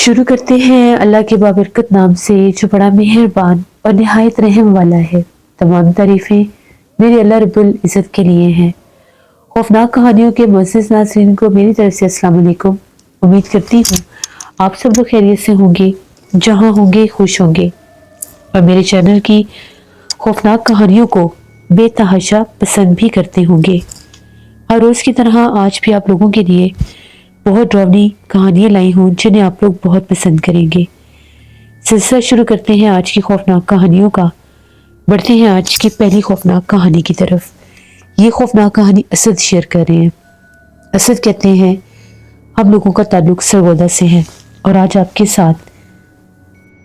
शुरू करते हैं अल्लाह के बाबरकत नाम से जो बड़ा मेहरबान और निहायत रहम वाला है। तमाम तारीफें मेरे अल्लाह रब्बुल इज़्ज़त के लिए हैं। खौफनाक कहानियों के मुअज़्ज़िज़ नाज़रीन को मेरी तरफ से अस्सलाम वालेकुम। उम्मीद करती हूँ आप सब लोग खैरियत से होंगे, जहाँ होंगे खुश होंगे और मेरे चैनल की खौफनाक कहानियों को बेतहाशा पसंद भी करते होंगे। हर रोज़ की तरह आज भी आप लोगों के लिए बहुत डरावनी कहानियां लाई हूँ जिन्हें आप लोग बहुत पसंद करेंगे। सिलसिला शुरू करते हैं आज की खौफनाक कहानियों का। बढ़ते हैं आज की पहली खौफनाक कहानी की तरफ। ये खौफनाक कहानी असद शेयर कर रहे हैं। असद कहते हैं हम लोगों का ताल्लुक सरगोदा से है और आज आपके साथ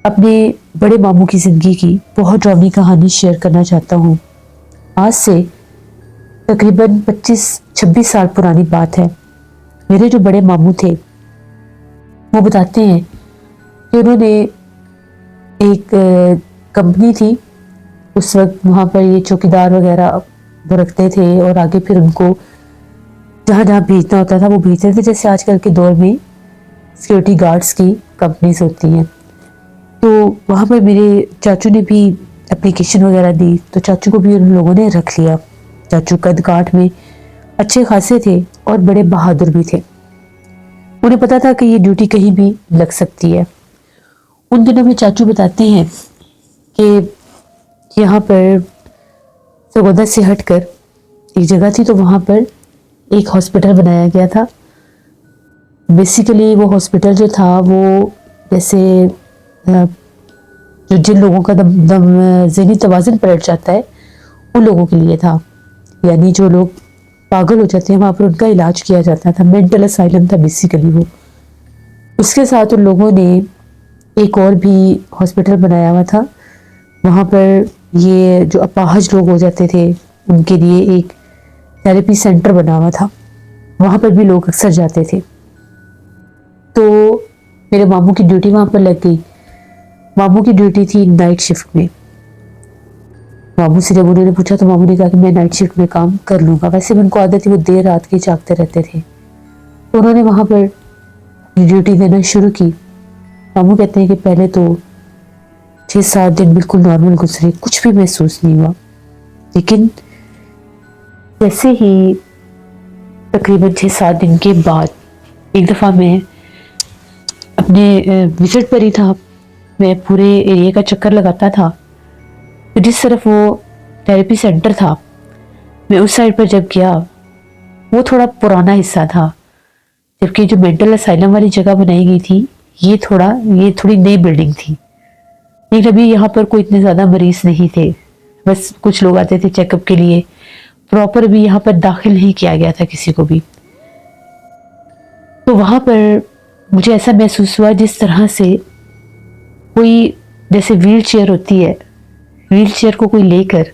अपने बड़े मामू की ज़िंदगी की बहुत डरावनी कहानी शेयर करना चाहता हूँ। आज से तकरीबन 25-26 साल पुरानी बात है। मेरे जो बड़े मामू थे वो बताते हैं कि उन्होंने एक कंपनी थी, उस वक्त वहाँ पर ये चौकीदार वगैरह वो रखते थे और आगे फिर उनको जहाँ जहाँ भेजना होता था वो भेजते थे, जैसे आजकल के दौर में सिक्योरिटी गार्ड्स की कंपनीज होती हैं। तो वहाँ पर मेरे चाचू ने भी एप्लीकेशन वगैरह दी, तो चाचू को भी उन लोगों ने रख लिया। चाचू कद काठ में अच्छे खासे थे और बड़े बहादुर भी थे। उन्हें पता था कि ये ड्यूटी कहीं भी लग सकती है। उन दिनों में चाचू बताते हैं कि यहाँ पर सरगोदा से हटकर एक जगह थी, तो वहाँ पर एक हॉस्पिटल बनाया गया था। बेसिकली वो हॉस्पिटल जो था वो जैसे जो जिन लोगों का दम ज़हनी तवाज़ुन पलट जाता है उन लोगों के लिए था, यानी जो लोग पागल हो जाते हैं वहाँ पर उनका इलाज किया जाता था। मेंटल असाइलम था बेसिकली वो। उसके साथ उन लोगों ने एक और भी हॉस्पिटल बनाया हुआ था। वहाँ पर ये जो अपाहज लोग हो जाते थे उनके लिए एक थेरेपी सेंटर बना हुआ था। वहाँ पर भी लोग अक्सर जाते थे। तो मेरे मामू की ड्यूटी वहाँ पर लग गई। मामू की ड्यूटी थी नाइट शिफ्ट में। मामू से जब उन्होंने पूछा तो मामू ने कहा कि मैं नाइट शिफ्ट में काम कर लूँगा। वैसे भी उनको आदत थी, वो देर रात की जागते रहते थे। तो उन्होंने वहाँ पर ड्यूटी देना शुरू की। मामू कहते हैं कि पहले तो 6-7 दिन बिल्कुल नॉर्मल गुजरे, कुछ भी महसूस नहीं हुआ। लेकिन जैसे ही तकरीबन 6-7 दिन के बाद एक दफ़ा मैं अपने विजिट पर ही था, मैं पूरे एरिया का चक्कर लगाता था। तो जिस तरफ वो थेरेपी सेंटर था मैं उस साइड पर जब गया, वो थोड़ा पुराना हिस्सा था, जबकि जो मेंटल असाइलम वाली जगह बनाई गई थी ये थोड़ी नई बिल्डिंग थी। लेकिन अभी यहाँ पर कोई इतने ज़्यादा मरीज नहीं थे, बस कुछ लोग आते थे चेकअप के लिए। प्रॉपर भी यहाँ पर दाखिल नहीं किया गया था किसी को भी। तो वहाँ पर मुझे ऐसा महसूस हुआ जिस तरह से कोई, जैसे व्हील चेयर होती है, व्हील चेयर को कोई लेकर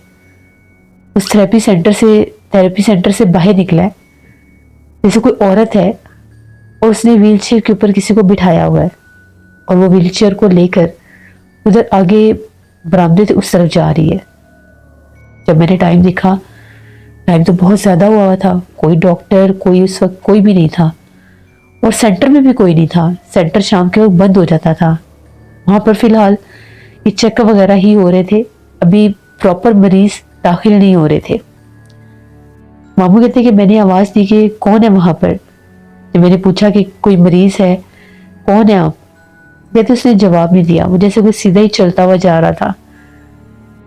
उस थेरेपी सेंटर से बाहर निकला है। जैसे कोई औरत है और उसने व्हील चेयर के ऊपर किसी को बिठाया हुआ है और वो व्हील चेयर को लेकर उधर आगे बरामदे से उस तरफ जा रही है। जब मैंने टाइम देखा, टाइम तो बहुत ज़्यादा हुआ था। कोई डॉक्टर, कोई उस वक्त कोई भी नहीं था और सेंटर में भी कोई नहीं था। सेंटर शाम के वक्त बंद हो जाता था। वहाँ पर फिलहाल ये चेकअप वगैरह ही हो रहे थे, अभी प्रॉपर मरीज दाखिल नहीं हो रहे थे। मामू कहते कि मैंने आवाज़ दी कि कौन है वहाँ पर। तो मैंने पूछा कि कोई मरीज है, कौन है आप? कहते उसने जवाब नहीं दिया, वो जैसे कोई सीधा ही चलता हुआ जा रहा था।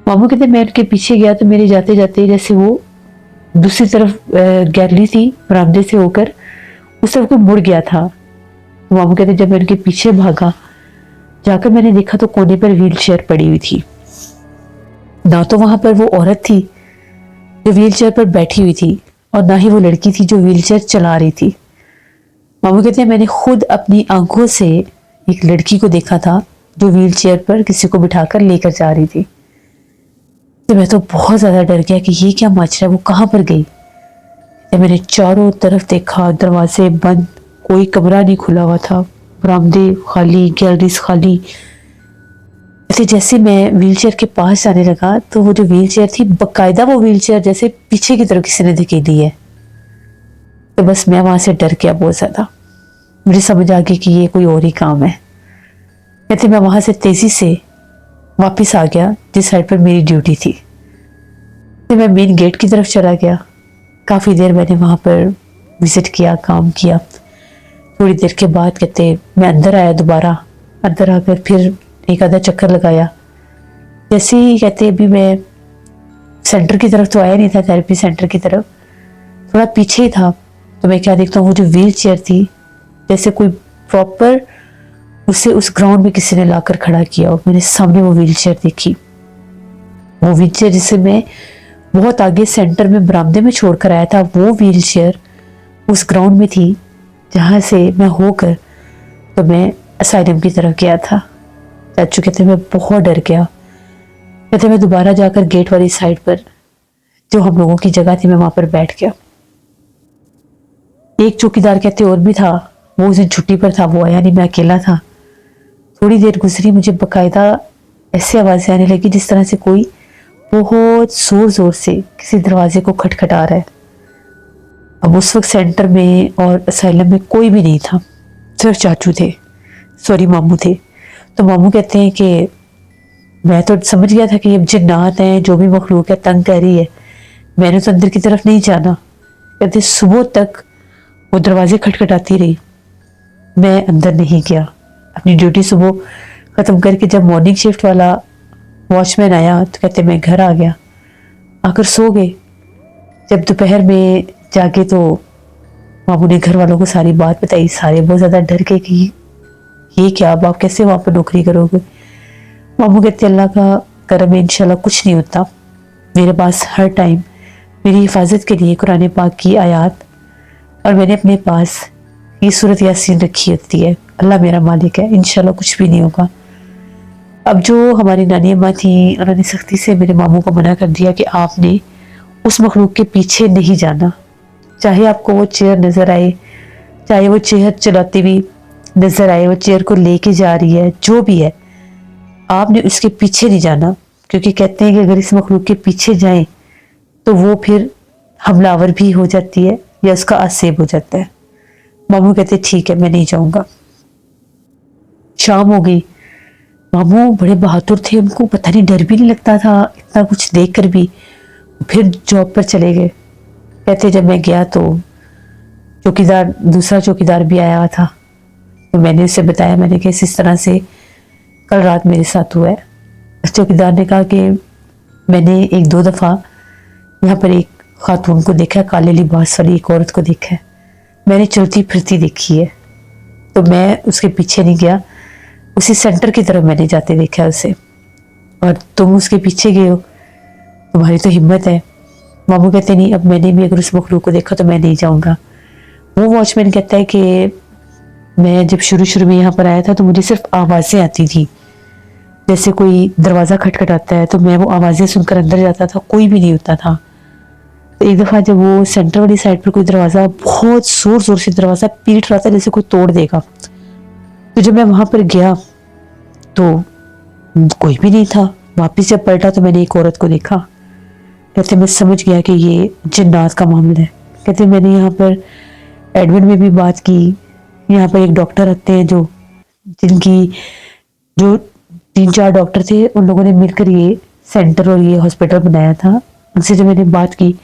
मामू कहते मैं उनके पीछे गया तो मेरे जाते जाते जैसे वो दूसरी तरफ गैलरी थी, बरामदे से होकर उस तरफ को मुड़ गया था। मामू कहते जब मैं उनके पीछे भागा, जाकर मैंने देखा तो कोने पर व्हील चेयर पड़ी हुई थी। ना तो वहां पर वो औरत थी जो व्हील चेयर पर बैठी हुई थी और ना ही वो लड़की थी जो व्हील चेयर चला रही थी। मामू कहते हैं मैंने खुद अपनी आंखों से एक लड़की को देखा था जो व्हील चेयर पर किसी को बिठाकर लेकर जा रही थी। तो मैं तो बहुत ज्यादा डर गया कि ये क्या माजरा, वो कहाँ पर गई। तो मैंने चारों तरफ देखा, दरवाजे बंद, कोई कमरा नहीं खुला हुआ था, बरामदे खाली, गैलरीज खाली। ऐसे जैसे मैं व्हीलचेयर के पास जाने लगा तो वो जो व्हीलचेयर थी, बकायदा वो व्हीलचेयर जैसे पीछे की तरफ किसी ने धकेली है। तो बस मैं वहां से डर गया बहुत ज्यादा। मुझे समझ आ गई कि ये कोई और ही काम है। कहते मैं वहाँ से तेज़ी से वापस आ गया जिस साइड पर मेरी ड्यूटी थी। तो मैं मेन गेट की तरफ चला गया। काफ़ी देर मैंने वहाँ पर विज़िट किया, काम किया। थोड़ी देर के बाद कहते मैं अंदर आया, दोबारा अंदर आकर फिर एक आधा चक्कर लगाया। जैसे ही कहते अभी मैं सेंटर की तरफ तो आया नहीं था, थेरेपी सेंटर की तरफ थोड़ा पीछे ही था, तो मैं क्या देखता हूँ वो जो व्हील चेयर थी जैसे कोई प्रॉपर उसे उस ग्राउंड में किसी ने लाकर खड़ा किया और मेरे सामने वो व्हील चेयर देखी। वो व्हील चेयर जिसे मैं बहुत आगे सेंटर में बरामदे में छोड़कर आया था, वो व्हील चेयर उस ग्राउंड में थी जहाँ से मैं होकर तो मैं असाइलम की तरफ गया था। चाचू कहते मैं बहुत डर गया। कहते मैं दोबारा जाकर गेट वाली साइड पर जो हम लोगों की जगह थी मैं वहां पर बैठ गया। एक चौकीदार कहते और भी था, वो उस दिन छुट्टी पर था, वो आया नहीं, मैं अकेला था। थोड़ी देर गुजरी, मुझे बकायदा ऐसी आवाजें आने लगी जिस तरह से कोई बहुत जोर जोर से किसी दरवाजे को खटखटा रहा है। अब उस वक्त सेंटर में और असाइलम में कोई भी नहीं था, सिर्फ चाचू थे, सॉरी मामू थे। तो मामू कहते हैं कि मैं तो समझ गया था कि अब जिन्नात हैं, जो भी मखलूक है तंग कर रही है, मैंने तो अंदर की तरफ नहीं जाना। कहते सुबह तक वो दरवाजे खटखटाती रही, मैं अंदर नहीं गया। अपनी ड्यूटी सुबह ख़त्म करके जब मॉर्निंग शिफ्ट वाला वॉचमैन आया तो कहते मैं घर आ गया, आकर सो गए। जब दोपहर में जाके तो मामू ने घर वालों को सारी बात बताई। सारे बहुत ज़्यादा डर गए कि ये क्या, अब आप कैसे वहाँ पर नौकरी करोगे। मामू कहते अल्लाह का करम है, इंशाल्लाह कुछ नहीं होता। मेरे पास हर टाइम मेरी हिफाजत के लिए कुरान पाक की आयत और मैंने अपने पास ये सूरत यासीन रखी होती है। अल्लाह मेरा मालिक है, इंशाल्लाह कुछ भी नहीं होगा। अब जो हमारी नानी अम्मा थी उन्होंने सख्ती से मेरे मामू को मना कर दिया कि आपने उस मखलूक के पीछे नहीं जाना, चाहे आपको वो चेयर नज़र आए, चाहे वो चेयर चलाती हुई नज़र आए, वो चेयर को लेके जा रही है, जो भी है आपने उसके पीछे नहीं जाना। क्योंकि कहते हैं कि अगर इस मखलूक के पीछे जाएं तो वो फिर हमलावर भी हो जाती है या उसका आसेब हो जाता है। मामू कहते ठीक है मैं नहीं जाऊंगा। शाम हो गई, मामू बड़े बहादुर थे, उनको पता नहीं डर भी नहीं लगता था इतना कुछ देख कर भी। फिर जॉब पर चले गए। कहते जब मैं गया तो चौकीदार, दूसरा चौकीदार भी आया हुआ था, तो मैंने उसे बताया, मैंने कहा इस तरह से कल रात मेरे साथ हुआ है। चौकीदार ने कहा कि मैंने एक दो दफ़ा यहाँ पर एक खातून को देखा, काले लिबास वाली एक औरत को देखा है, मैंने चलती फिरती देखी है, तो मैं उसके पीछे नहीं गया, उसी सेंटर की तरफ मैंने जाते देखा उसे, और तुम उसके पीछे गए हो, तुम्हारी तो हिम्मत है। मामू कहते नहीं, अब मैंने भी अगर उस मखलूक को देखा तो मैं नहीं जाऊँगा। वो वॉचमैन कहता है कि मैं जब शुरू में यहाँ पर आया था तो मुझे सिर्फ आवाज़ें आती थी, जैसे कोई दरवाज़ा खटखटाता है तो मैं वो आवाज़ें सुनकर अंदर जाता था, कोई भी नहीं होता था। तो एक दफ़ा जब वो सेंटर वाली साइड पर कोई दरवाज़ा बहुत ज़ोर ज़ोर से दरवाज़ा पीट रहा था जैसे कोई तोड़ देगा, तो जब मैं वहाँ पर गया तो कोई भी नहीं था। वापस जब पलटा तो मैंने एक औरत को देखा। कहते मैं समझ गया कि ये जिन्नात का मामला है। कहते मैंने यहाँ पर एडमिन में भी बात की, यहाँ पर एक डॉक्टर आते हैं जो जो 3-4 डॉक्टर थे, उन लोगों ने मिलकर ये सेंटर और ये हॉस्पिटल बनाया था। उनसे जब मैंने बात की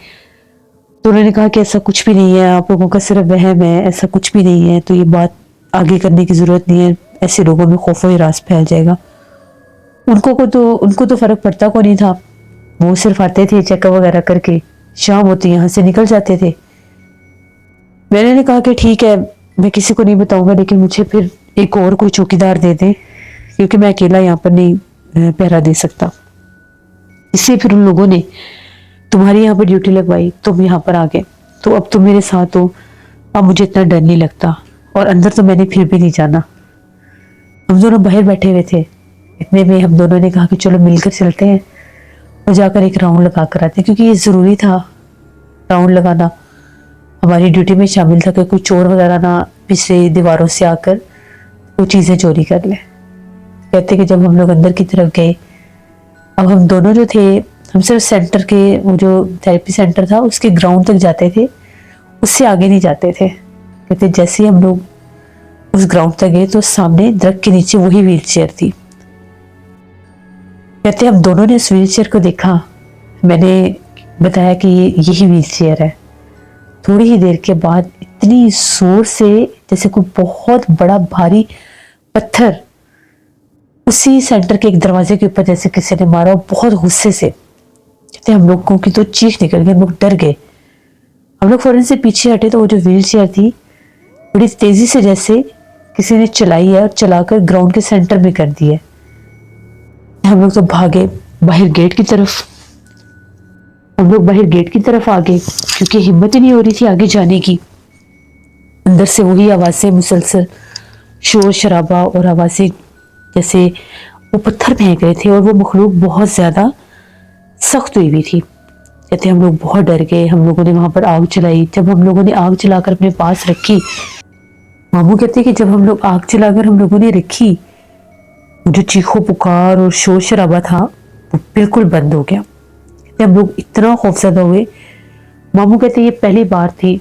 तो उन्होंने कहा कि ऐसा कुछ भी नहीं है, आप लोगों का सिर्फ वहम है, ऐसा कुछ भी नहीं है, तो ये बात आगे करने की ज़रूरत नहीं है, ऐसे लोगों में खौफ व हिरास फैल जाएगा। उनको तो फ़र्क पड़ता को नहीं था, वो सिर्फ आते थे चेकअप वगैरह करके, शाम होती यहाँ से निकल जाते थे। मैंने कहा कि ठीक है मैं किसी को नहीं बताऊंगा, लेकिन मुझे फिर एक और कोई चौकीदार दे दे, क्योंकि मैं अकेला यहाँ पर नहीं पहरा दे सकता। इससे फिर उन लोगों ने तुम्हारी यहाँ पर ड्यूटी लगवाई, तुम यहाँ पर आ गए, तो अब तुम मेरे साथ हो, अब मुझे इतना डर नहीं लगता। और अंदर तो मैंने फिर भी नहीं जाना। हम दोनों बाहर बैठे हुए थे, इतने में हम दोनों ने कहा कि चलो मिलकर चलते हैं और जाकर एक राउंड लगा कर आते हैं, क्योंकि ये ज़रूरी था राउंड लगाना, हमारी ड्यूटी में शामिल था कि कोई चोर वगैरह ना पीछे दीवारों से आकर वो चीज़ें चोरी कर ले। कहते कि जब हम लोग अंदर की तरफ गए, अब हम दोनों जो थे, हम सिर्फ सेंटर के वो जो थेरेपी सेंटर था उसके ग्राउंड तक जाते थे, उससे आगे नहीं जाते थे। कहते जैसे ही हम लोग उस ग्राउंड तक गए तो सामने दरख्त के नीचे वही व्हील चेयर थी। कहते हम दोनों ने उस व्हील चेयर को देखा। मैंने बताया कि यही व्हील चेयर है। थोड़ी ही देर के बाद इतनी जोर से जैसे कोई बहुत बड़ा भारी पत्थर उसी सेंटर के एक दरवाजे के ऊपर जैसे किसी ने मारा, बहुत गुस्से से। कहते हम लोगों की तो चीख निकल गई, हम लोग डर गए। हम लोग फौरन से पीछे हटे तो वो जो व्हील चेयर थी बड़ी तेजी से जैसे किसी ने चलाई है और चलाकर ग्राउंड के सेंटर में कर दी है। हम लोग तो भागे बाहर गेट की तरफ। हम लोग बाहर गेट की तरफ आ गए क्योंकि हिम्मत ही नहीं हो रही थी आगे जाने की। अंदर से वही आवाजें, मुसलसल शोर शराबा और आवाजें, जैसे वो पत्थर फेंक रहे थे और वो मखलूक बहुत ज्यादा सख्त हुई हुई थी। कहते हम लोग बहुत डर गए। हम लोगों ने वहां पर आग जलाई। जब हम लोगों ने आग जलाकर अपने पास रखी, मामू कहते कि जब हम लोग आग जलाकर हम लोगों ने रखी, जो चीखो पुकार और शोर शराबा था वो बिल्कुल बंद हो गया। कहते हम लोग इतना खौफजदा हुए। मामू कहते ये पहली बार थी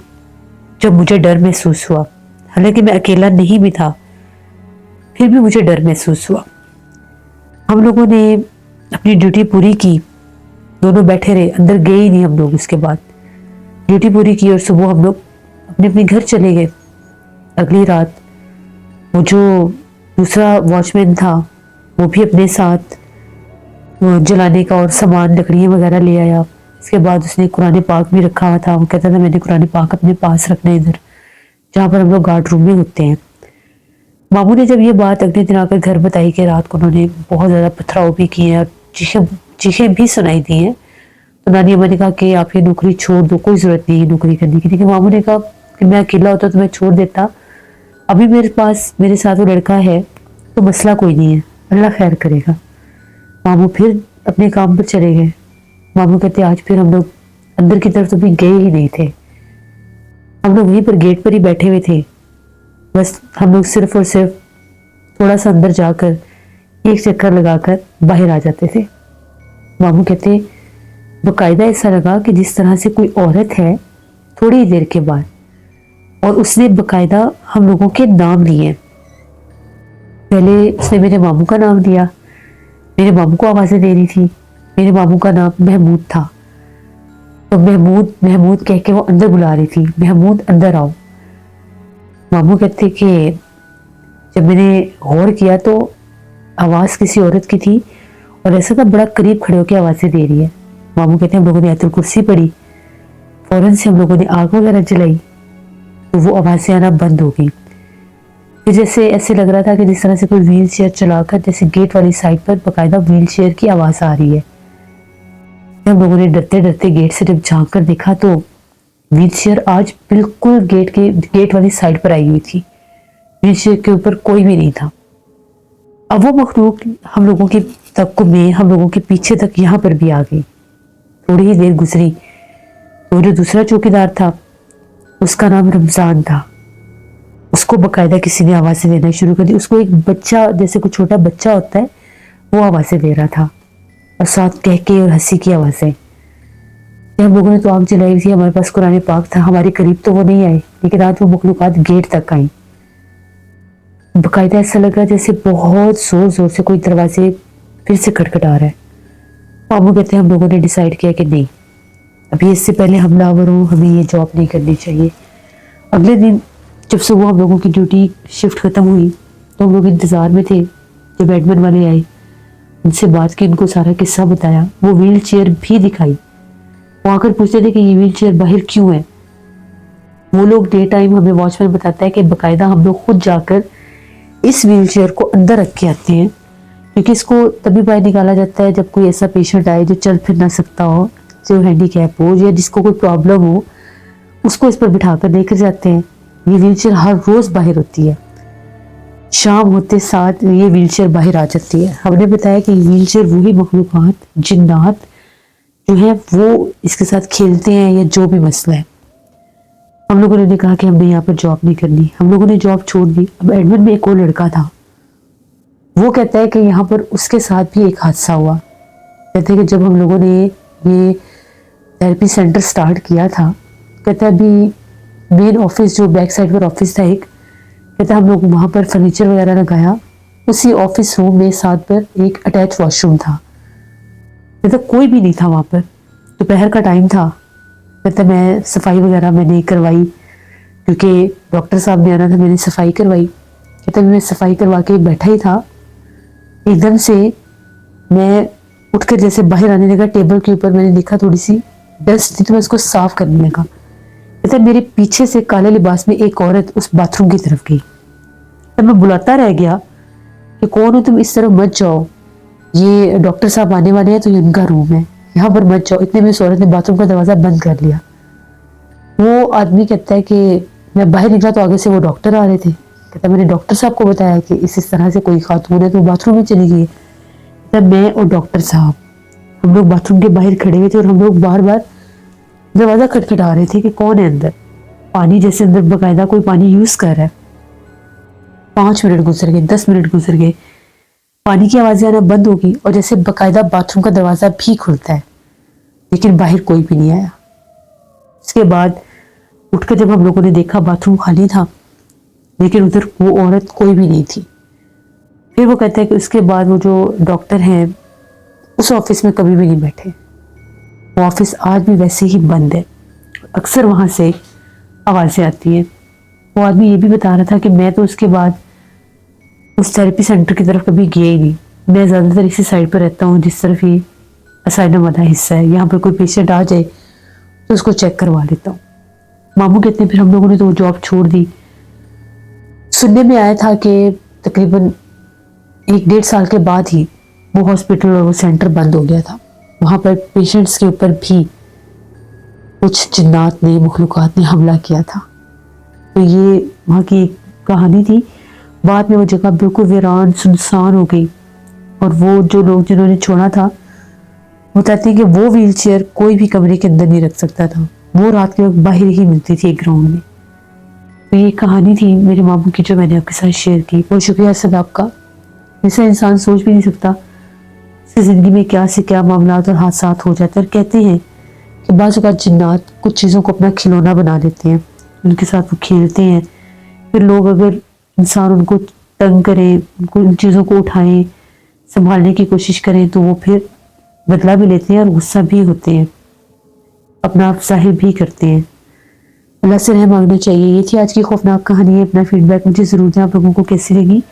जब मुझे डर महसूस हुआ। हालांकि मैं अकेला नहीं भी था, फिर भी मुझे डर महसूस हुआ। हम लोगों ने अपनी ड्यूटी पूरी की। दोनों बैठे रहे, अंदर गए ही नहीं हम लोग। उसके बाद ड्यूटी पूरी की और सुबह हम लोग अपने अपने घर चले गए। अगली रात वो जो दूसरा वॉचमैन था वो भी अपने साथ वो जलाने का और सामान, लकड़ियाँ वगैरह ले आया। उसके बाद उसने कुरान पाक भी रखा हुआ था। वो कहता था मैंने कुरान पाक अपने पास रखना है इधर जहाँ पर हम लोग गार्ड रूम में होते हैं। मामू ने जब ये बात अगले दिन आकर घर बताई कि रात को उन्होंने बहुत ज़्यादा पथराव भी किए हैं और चीखें भी सुनाई दी हैं, तो नानी अम्मा ने कहा कि आप ये नौकरी छोड़ दो, कोई ज़रूरत नहीं है नौकरी करने की। लेकिन मामू ने कहा कि मैं अकेला होता तो मैं छोड़ देता, अभी मेरे पास मेरे साथ वो लड़का है तो मसला कोई नहीं है, अल्लाह खैर करेगा। मामू फिर अपने काम पर चले गए। मामू कहते आज फिर हम लोग अंदर की तरफ तो भी गए ही नहीं थे। हम लोग वहीं पर गेट पर ही बैठे हुए थे। बस हम लोग सिर्फ और सिर्फ थोड़ा सा अंदर जाकर एक चक्कर लगाकर बाहर आ जाते थे। मामू कहते बाकायदा ऐसा लगा कि जिस तरह से कोई औरत है थोड़ी ही देर के बाद, और उसने बाकायदा हम लोगों के नाम लिए। पहले उसने मेरे मामू का नाम लिया, मेरे मामू को आवाज़ें दे रही थी। मेरे मामू का नाम महमूद था, तो महमूद महमूद कह के वो अंदर बुला रही थी, महमूद अंदर आओ। मामू कहते कि जब मैंने गौर किया तो आवाज़ किसी औरत की थी और ऐसा था बड़ा करीब खड़े होकर आवाज़ें दे रही है। मामू कहते हम लोगों ने आयतुल कुर्सी पढ़ी, फौरन से हम लोगों ने आग वगैरह जलाई तो वो आवाज़ें आना बंद हो गई। फिर जैसे ऐसे लग रहा था कि जिस तरह से कोई व्हील चेयर चलाकर जैसे गेट वाली साइड पर बाकायदा व्हील चेयर की आवाज़ आ रही है। हम लोगों ने डरते डरते गेट से जब झांक कर देखा तो व्हील चेयर आज बिल्कुल गेट वाली साइड पर आई हुई थी। व्हील चेयर के ऊपर कोई भी नहीं था। अब वो मखलूक हम लोगों के तक में, हम लोगों के पीछे तक यहाँ पर भी आ गई। थोड़ी ही देर गुजरी तो जो दूसरा चौकीदार था उसका नाम रमजान था, उसको बकायदा किसी ने आवाज़ें देना शुरू कर दी। उसको एक बच्चा, जैसे कोई छोटा बच्चा होता है, वो आवाज़ें दे रहा था और साथ कह के और हंसी की आवाज़ें। हम लोगों ने तो आग जलाई थी, हमारे पास कुरान पाक था, हमारे करीब तो वो नहीं आए, लेकिन आज वो मखलूकात गेट तक आई। बकायदा ऐसा लगा जैसे बहुत जोर जोर से कोई दरवाजे फिर से खटखटा रहा है। मामू कहते हैं हम लोगों ने डिसाइड किया कि नहीं, अभी इससे पहले हमलावर हो, हमें ये जॉब नहीं करनी चाहिए। अगले दिन जब सुबह हम लोगों की ड्यूटी शिफ्ट खत्म हुई तो हम लोग इंतज़ार में थे। जब एडमिन वाले आए, उनसे बात की, उनको सारा किस्सा बताया, वो व्हील चेयर भी दिखाई। वो आकर पूछते थे कि ये व्हील चेयर बाहर क्यों है। वो लोग डे टाइम, हमें वॉचमैन बताता है कि बाकायदा हम लोग खुद जाकर इस व्हील चेयर को अंदर रख के आते हैं, क्योंकि इसको तभी बाहर निकाला जाता है जब कोई ऐसा पेशेंट आए जो चल फिर ना सकता हो, जो हैंडीकैप हो या जिसको कोई प्रॉब्लम हो, उसको इस पर बिठा कर लेकर जाते हैं। ये व्हील चेयर हर रोज बाहर होती है, शाम होते साथ ये व्हील चेयर बाहर आ जाती है। हमने बताया कि व्हील चेयर वही मखलूकात, जिन्नात जो है वो इसके साथ खेलते हैं या जो भी मसला है। हम लोगों ने कहा कि हमने यहाँ पर जॉब नहीं करनी, हम लोगों ने जॉब छोड़ दी। अब एडमिन में एक और लड़का था, वो कहता है कि यहाँ पर उसके साथ भी एक हादसा हुआ। कहते हैं कि जब हम लोगों ने ये थेरेपी सेंटर स्टार्ट किया था, कहता है अभी मेन ऑफिस जो बैक साइड पर ऑफिस था एक, कहता हम लोग वहाँ पर फर्नीचर वगैरह लगाया। उसी ऑफिस रूम में साथ पर एक अटैच वॉशरूम था। कहता कोई भी नहीं था वहाँ पर, दोपहर का टाइम था। कहता मैं सफाई वगैरह मैंने करवाई, क्योंकि डॉक्टर साहब ने आना था, मैंने सफाई करवाई। कहता मैं सफाई करवा के बैठा ही था, एकदम से मैं उठकर जैसे बाहर आने लगा, टेबल के ऊपर मैंने देखा थोड़ी सी डस्ट थी, तो मैं उसको साफ करने लगा। कहता मेरे पीछे से काले लिबास में एक औरत उस बाथरूम की तरफ गई। तब मैं बुलाता रह गया कि कौन हो तुम, इस तरफ मत जाओ, ये डॉक्टर साहब आने वाले हैं, तो ये उनका रूम है, यहाँ पर मत जाओ। इतने में उस औरत ने बाथरूम का दरवाजा बंद कर लिया। वो आदमी कहता है कि मैं बाहर निकला तो आगे से वो डॉक्टर आ रहे थे। कहता मैंने डॉक्टर साहब को बताया कि इस तरह से कोई खातून है, तो बाथरूम में चली गई। तब मैं और डॉक्टर साहब हम लोग बाथरूम के बाहर खड़े हुए थे और हम लोग बार बार दरवाजा खटखटा रहे थे कि कौन है अंदर। पानी जैसे अंदर बकायदा कोई पानी यूज कर रहा है। 5 मिनट गुजर गए, 10 मिनट गुजर गए, पानी की आवाजें आना बंद होगी और जैसे बकायदा बाथरूम का दरवाजा भी खुलता है, लेकिन बाहर कोई भी नहीं आया। इसके बाद उठकर जब हम लोगों ने देखा, बाथरूम खाली था, लेकिन उधर वो औरत कोई भी नहीं थी। फिर वो कहता है कि उसके बाद वो जो डॉक्टर हैं उस ऑफिस में कभी भी नहीं बैठे। वो ऑफिस आज भी वैसे ही बंद है, अक्सर वहां से आवाजें आती हैं। वो आदमी ये भी बता रहा था कि मैं तो उसके बाद उस थेरेपी सेंटर की तरफ कभी गया ही नहीं। मैं ज़्यादातर इसी साइड पर रहता हूँ जिस तरफ ये असाइलम वाला हिस्सा है। यहाँ पर कोई पेशेंट आ जाए तो उसको चेक करवा लेता हूँ। मामू कहते हैं फिर हम लोगों ने तो वो जॉब छोड़ दी। सुनने में आया था कि तकरीबन 1-1.5 साल के बाद ही वो हॉस्पिटल और वो सेंटर बंद हो गया था। वहाँ पर पेशेंट्स के ऊपर भी कुछ जिन्नात ने, मखलूक़ात ने हमला किया था। तो ये वहाँ की एक कहानी थी। बाद में वो जगह बिल्कुल वीरान सुनसान हो गई और वो जो लोग जिन्होंने छोड़ा था बताते हैं कि वो व्हील चेयर कोई भी कमरे के अंदर नहीं रख सकता था, वो रात के वक्त बाहर ही मिलती थी एक ग्राउंड में। तो ये कहानी थी मेरे मामू की जो मैंने आपके साथ शेयर की। बहुत शुक्रिया असद आपका। ऐसा इंसान सोच भी नहीं सकता इसकी ज़िंदगी में क्या से क्या मामला और हादसा हो जाते हैं। और कहते हैं कि बाज़ औक़ात जिन्नात कुछ चीज़ों को अपना खिलौना बना लेते हैं, उनके साथ वो खेलते हैं। फिर लोग अगर इंसान उनको तंग करें, उनको उन चीज़ों को उठाएं, संभालने की कोशिश करें, तो वो फिर बदला भी लेते हैं और गुस्सा भी होते हैं, अपना आप ज़ाहिर भी करते हैं। अल्लाह से रहम मांगना चाहिए। ये थी आज की खौफनाक कहानी। अपना फीडबैक मुझे ज़रूर दें, आप लोगों को कैसी लगी।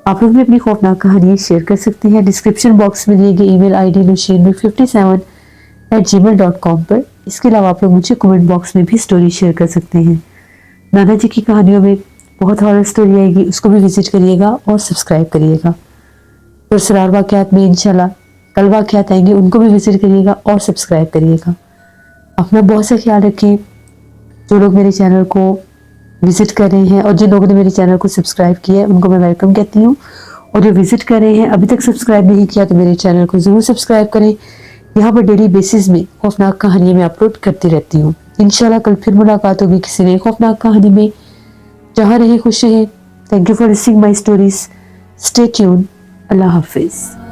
आप लोग भी अपनी खौफनाक कहानी शेयर कर सकते हैं डिस्क्रिप्शन बॉक्स में दिए गए ईमेल आईडी nusheer57@gmail.com पर। इसके अलावा आप लोग मुझे कमेंट बॉक्स में भी स्टोरी शेयर कर सकते हैं। नाना जी की कहानियों में बहुत हॉरर स्टोरी आएगी, उसको भी विजिट करिएगा और सब्सक्राइब करिएगा। पुरसरार वाक़यात में इंशाल्लाह कल वाक़यात आएंगे, उनको भी विजिट करिएगा और सब्सक्राइब करिएगा। अपना बहुत सा ख्याल रखें। जो लोग मेरे चैनल को विजिट कर रहे हैं और जिन लोगों ने मेरे चैनल को सब्सक्राइब किया है उनको मैं वेलकम कहती हूँ, और जो विजिट कर रहे हैं अभी तक सब्सक्राइब नहीं किया तो मेरे चैनल को ज़रूर सब्सक्राइब करें। यहाँ पर डेली बेसिस में खौफनाक कहानियाँ मैं अपलोड करती रहती हूँ। इंशाल्लाह कल फिर मुलाकात होगी किसी नई खौफनाक कहानी में। जहाँ रहे खुश रहें। Thank you for listening my stories. Stay tuned. अल्लाह हाफिज़।